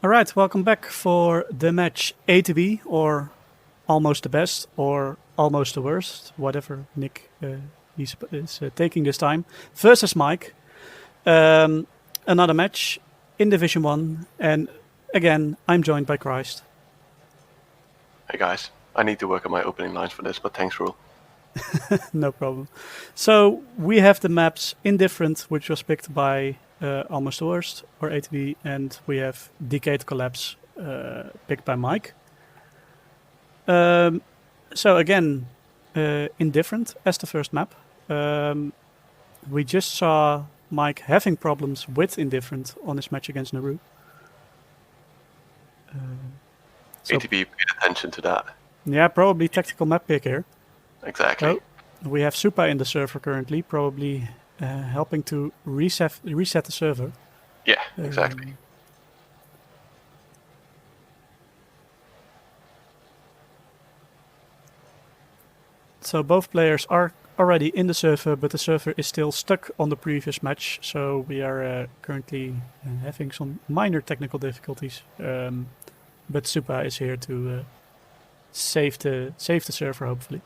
Alright, welcome back for the match ATB, or almost the best, or almost the worst, whatever Nick is taking this time, versus Mike. Another match in Division 1, and again, I'm joined by Christ. Hey guys, I need to work on my opening lines for this, but thanks, Rule. No problem. So we have the maps Indifferent, which was picked by Almost the Worst, or ATB, and we have Decade Collapse, picked by Mike. So again, Indifferent as the first map. We just saw Mike having problems with Indifferent on his match against Naru. ATB paid attention to that. Yeah, probably tactical map pick here. Exactly. So we have Supa in the server currently, probably helping to reset the server. Yeah, exactly. So both players are already in the server, but the server is still stuck on the previous match. So we are currently having some minor technical difficulties. But Supa is here to save the server, hopefully.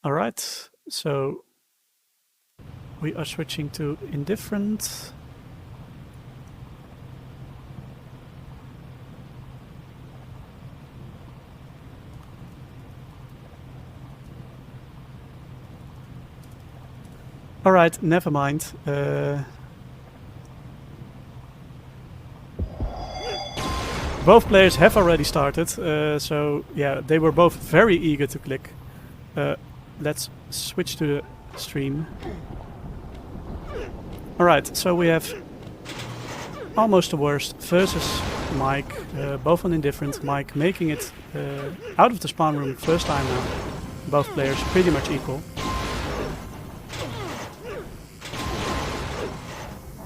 All right, so we are switching to Indifferent. All right, never mind. Both players have already started, so yeah, they were both very eager to click. Let's switch to the stream. Alright, so we have Almost the Worst versus Mike, both on Indifferent. Mike making it out of the spawn room first time now. Both players pretty much equal.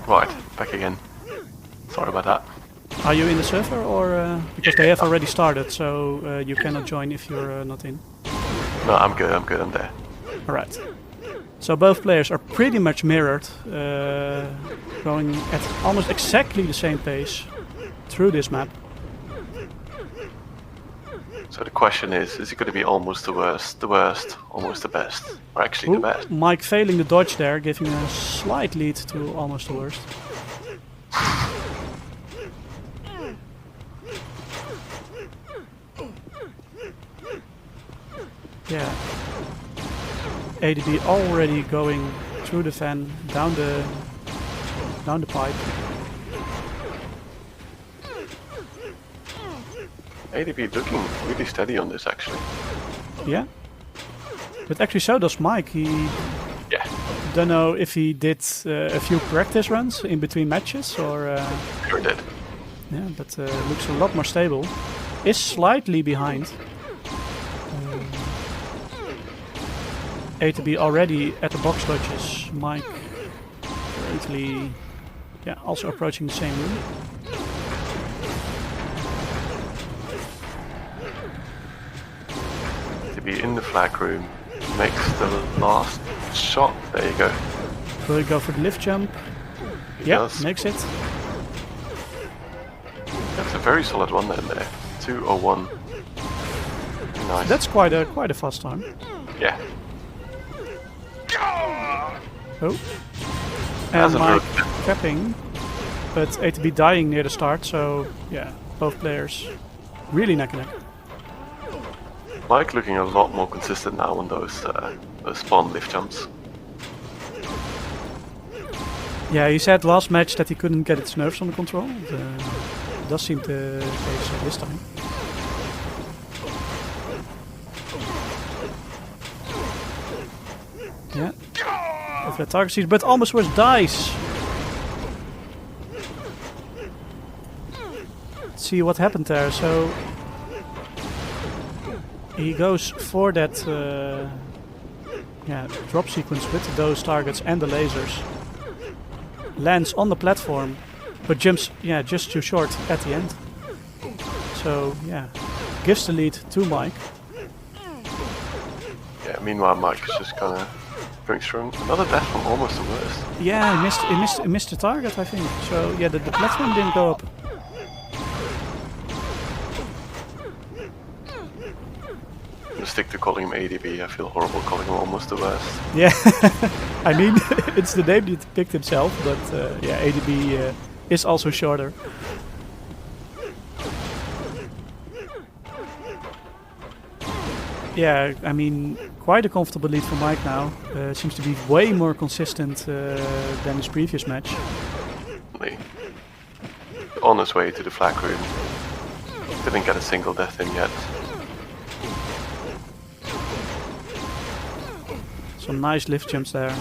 Right, back again. Sorry about that. Are you in the server, or because they have already started, so you cannot join if you're not in? No, I'm good, I'm there. Alright. So both players are pretty much mirrored, going at almost exactly the same pace through this map. So the question is it going to be almost the worst, almost the best, or actually the best? Mike failing the dodge there, giving a slight lead to Almost the Worst. Yeah. ATB already going through the fan, down the pipe. ATB looking really steady on this, actually. Yeah. But actually so does Mike. He don't know if he did a few practice runs in between matches, or... Sure did. Yeah, but looks a lot more stable. Is slightly behind. ATB already at the box dodges. Mike currently, also approaching the same room. ATB in the flag room, makes the last shot. There you go. Will he go for the lift jump? Yeah, makes it. That's a very solid one there. 2:01. Nice. That's quite a fast time. Yeah. Oh. And Mike capping, but ATB dying near the start, so yeah, both players really neck and neck. Mike looking a lot more consistent now on those spawn lift jumps. Yeah, he said last match that he couldn't get its nerves under control. It does seem the case this time. Yeah. Of the target seat, but Almost Worst dies. Let's see what happened there. So he goes for that drop sequence with those targets and the lasers. Lands on the platform, but jumps just too short at the end. So yeah, gives the lead to Mike. Yeah, meanwhile Mike is just gonna bring through another death from almost the worst. Yeah, he missed the target, I think. So yeah, the platform didn't go up. I'm gonna stick to calling him ATB. I feel horrible calling him almost the worst. Yeah, I mean, it's the name he picked himself, but yeah, ATB is also shorter. Yeah, I mean, quite a comfortable lead for Mike now. Seems to be way more consistent than his previous match. On his way to the flag room. Didn't get a single death in yet. Some nice lift jumps there.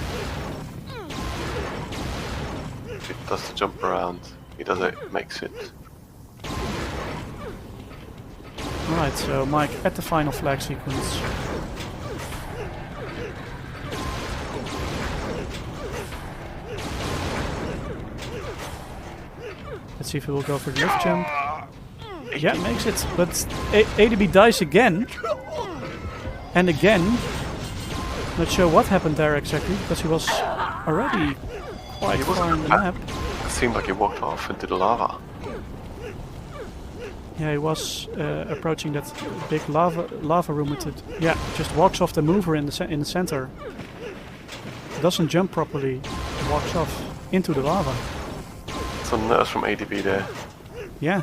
He does the jump around. He does it, makes it. Alright, so Mike at the final flag sequence. Let's see if he will go for the lift jump. Yeah, makes it, but ATB dies again. And again. Not sure what happened there exactly, because he was already quite far on the map. It seemed like he walked off into the lava. Yeah, he was approaching that big lava room with it. Yeah, just walks off the mover in the center. Doesn't jump properly. Walks off into the lava. Some nerves from ATB there. Yeah,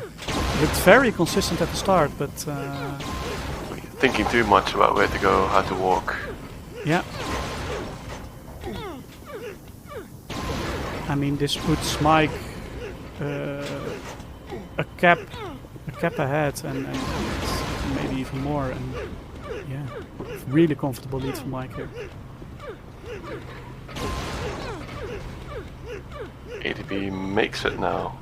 looked very consistent at the start, but thinking too much about where to go, how to walk. Yeah. I mean, this puts Mike a cap ahead and maybe even more, and yeah, really comfortable lead for Mike here. ATB makes it now.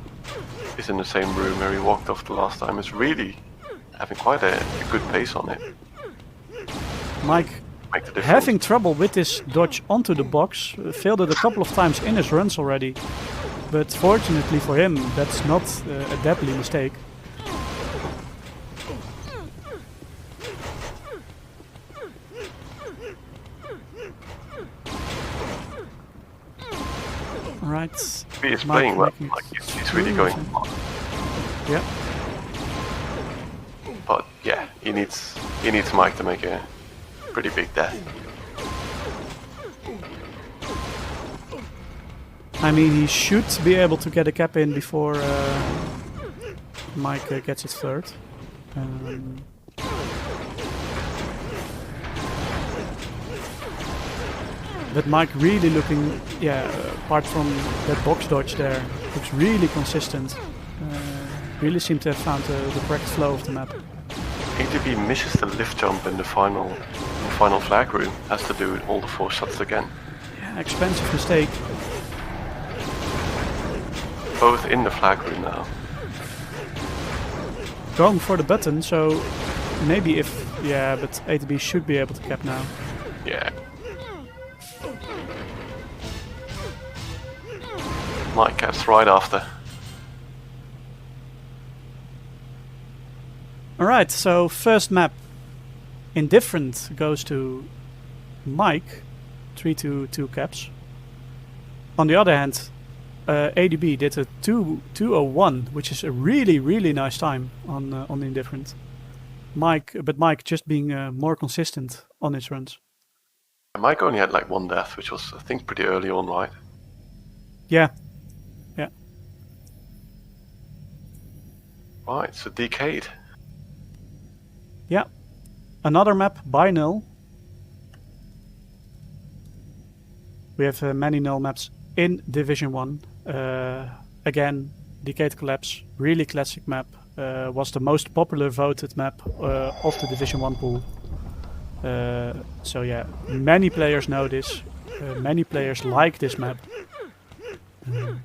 He's in the same room where he walked off the last time. Is really having quite a good pace on it. Mike having trouble with this dodge onto the box, failed it a couple of times in his runs already. But fortunately for him, that's not a deadly mistake. Alright. He is playing well, like he's really going. Yeah. But yeah, he needs Mike to make a pretty big death. I mean, he should be able to get a cap in before Mike gets his third. But Mike really looking, yeah, apart from that box dodge there, looks really consistent. Really seem to have found the correct flow of the map. ATB misses the lift jump in the final flag room. Has to do all the 4 shots again. Yeah, expensive mistake. Both in the flag room now. Going for the button, so maybe if, yeah, but ATB should be able to cap now. Yeah. Mike caps right after. Alright, so first map, Indifferent goes to Mike, 3-2 caps. On the other hand, ATB did a 2:01, which is a really nice time on Indifferent. But Mike just being more consistent on his runs. Mike only had like 1 death, which was I think pretty early on, right? Yeah. Right, so Decade. Yeah. Another map by null. We have many null maps in Division 1. Again, Decade Collapse, really classic map. Was the most popular voted map of the Division 1 pool. So yeah, many players know this. Many players like this map. I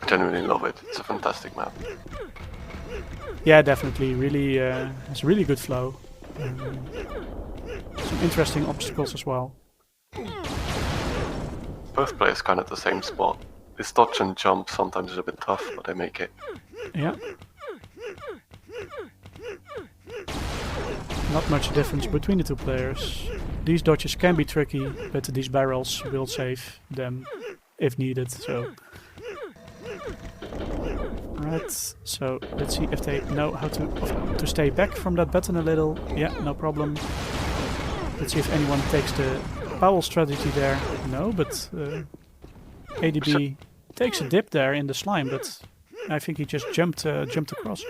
genuinely love it. It's a fantastic map. Yeah, definitely. Really, it's really good flow. Some interesting obstacles as well. Both players kind of at the same spot. This dodge and jump sometimes is a bit tough, but they make it. Yeah. not much difference between the two players. These dodges can be tricky, but these barrels will save them if needed. So, right. So let's see if they know how to stay back from that button a little. Yeah, no problem. Let's see if anyone takes the Powell strategy there. No, but ATB takes a dip there in the slime, but I think he just jumped across.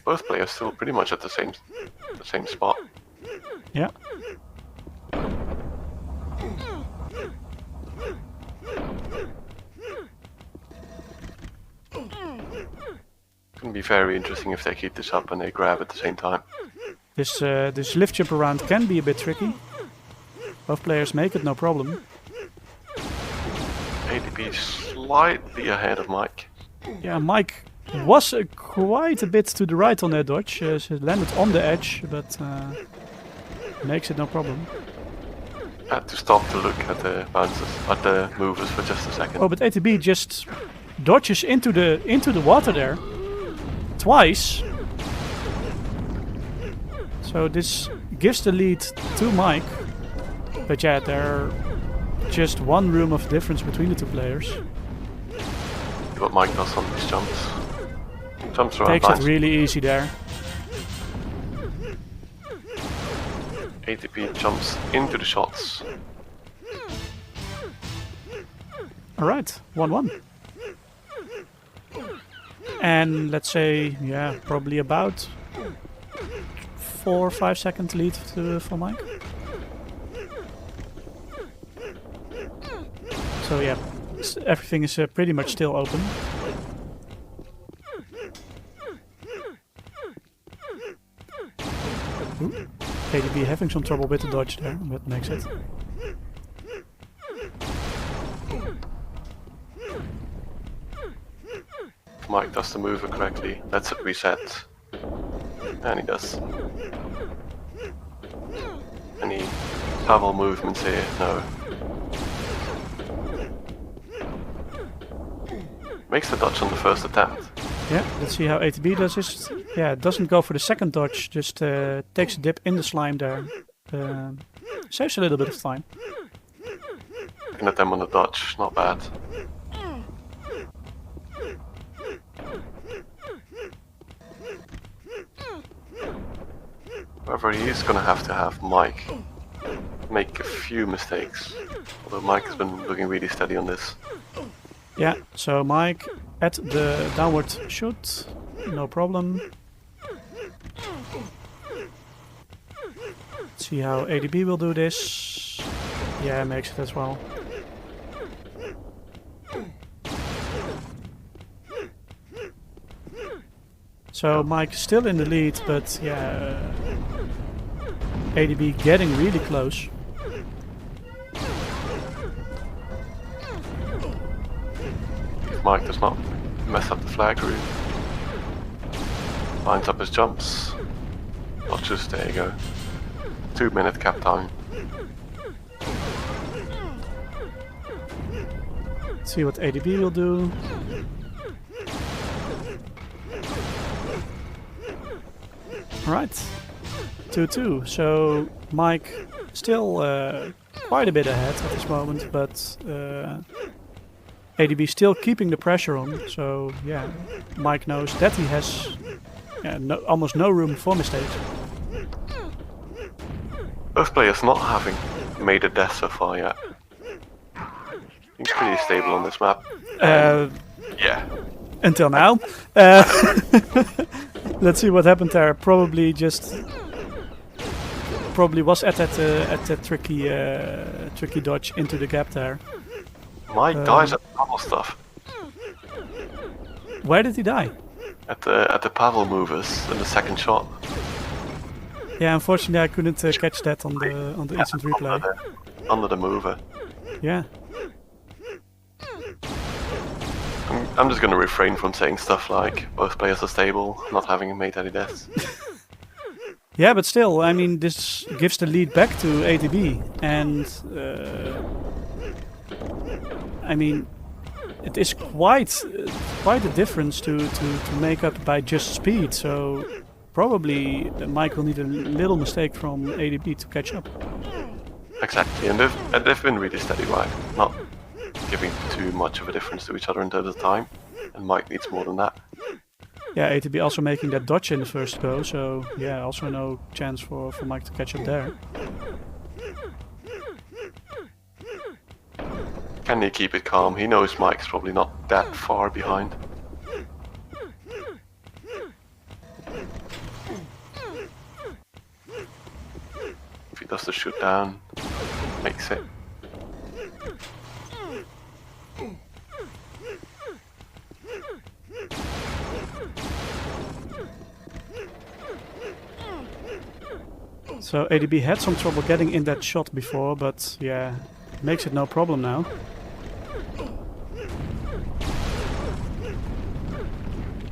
Both players still pretty much at the same spot. Yeah. Can be very interesting if they keep this up and they grab at the same time. This lift jump around can be a bit tricky. Both players make it no problem. ATB slightly ahead of Mike. Yeah, Mike was quite a bit to the right on that dodge. She landed on the edge, but makes it no problem. Had to stop to look at the bounces, at the movers for just a second. Oh, but ATB just dodges into the water there twice. So this gives the lead to Mike. But yeah, there are just one room of difference between the two players. What Mike does on these jumps. Jumps around Takes nice. it really easy there. ATB jumps into the shots. Alright, 1-1. And let's say, yeah, probably about 4 or 5 second lead for Mike. So yeah, everything is pretty much still open. Ooh. ATB having some trouble with the dodge there, but makes it. Mike does the mover correctly. Let's it reset. And he does. Any Pavel movements here? No. Makes the dodge on the first attempt. Yeah, let's see how ATB does this. Yeah, it doesn't go for the second dodge, just takes a dip in the slime there. Saves a little bit of time. Looking at them on the dodge, not bad. However, he is going to have Mike make a few mistakes. Although Mike has been looking really steady on this. Yeah, so Mike at the downward shoot, no problem. Let's see how ATB will do this. Yeah, makes it as well. So Mike still in the lead, but yeah, ATB getting really close. Mike does not mess up the flag room. Lines up his jumps. Dodges, there you go. 2-minute cap time. Let's see what ATB will do. Right, 2-2. So Mike still quite a bit ahead at this moment, but ATB still keeping the pressure on. So yeah, Mike knows that he has almost no room for mistakes. Both players not having made a death so far yet. He's pretty stable on this map. Yeah. Until now. Let's see what happened there. Probably was at that tricky dodge into the gap there. Mike dies at the Pavel stuff. Where did he die? At the Pavel movers in the second shot. Yeah, unfortunately I couldn't catch that on the instant replay. Under the mover. Yeah. I'm just gonna refrain from saying stuff like both players are stable, not having made any deaths. Yeah, but still, I mean, this gives the lead back to ATB, and I mean, it is quite a difference to make up by just speed. So probably Mike will need a little mistake from ATB to catch up. Exactly, and they've been really steady, right? Not giving too much of a difference to each other in terms of time, and Mike needs more than that. Yeah, ATB also making that dodge in the first go, so yeah, also no chance for Mike to catch up there. Can he keep it calm? He knows Mike's probably not that far behind. If he does the shoot down, makes it. So ATB had some trouble getting in that shot before, but yeah, makes it no problem now.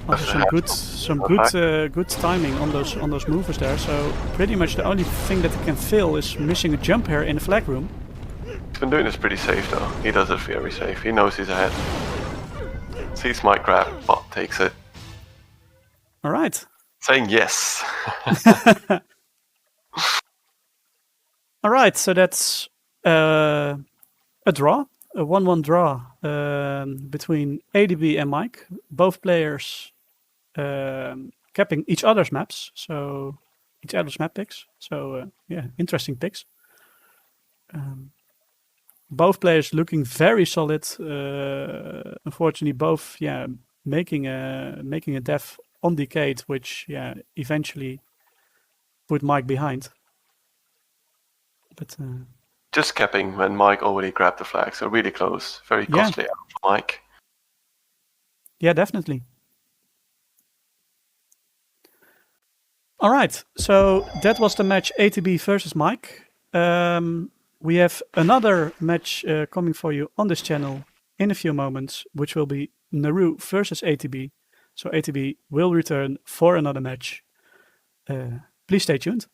Also some good timing on those movers there. So pretty much the only thing that he can fail is missing a jump here in the flag room. He's been doing this pretty safe though. He does it very safe. He knows he's ahead. Sees Mike grab, but takes it. All right. Saying yes. All right, so that's a draw, a 1-1 draw between ATB and Mike. Both players capping each other's maps, so each other's map picks. So yeah, interesting picks. Both players looking very solid. Unfortunately, both making a death on Decade, which eventually put Mike behind. But just capping when Mike already grabbed the flag, so really close, very costly out for Mike. Yeah, definitely. All right, so that was the match ATB versus Mike. We have another match coming for you on this channel in a few moments, which will be Naru versus ATB. So ATB will return for another match. Please stay tuned.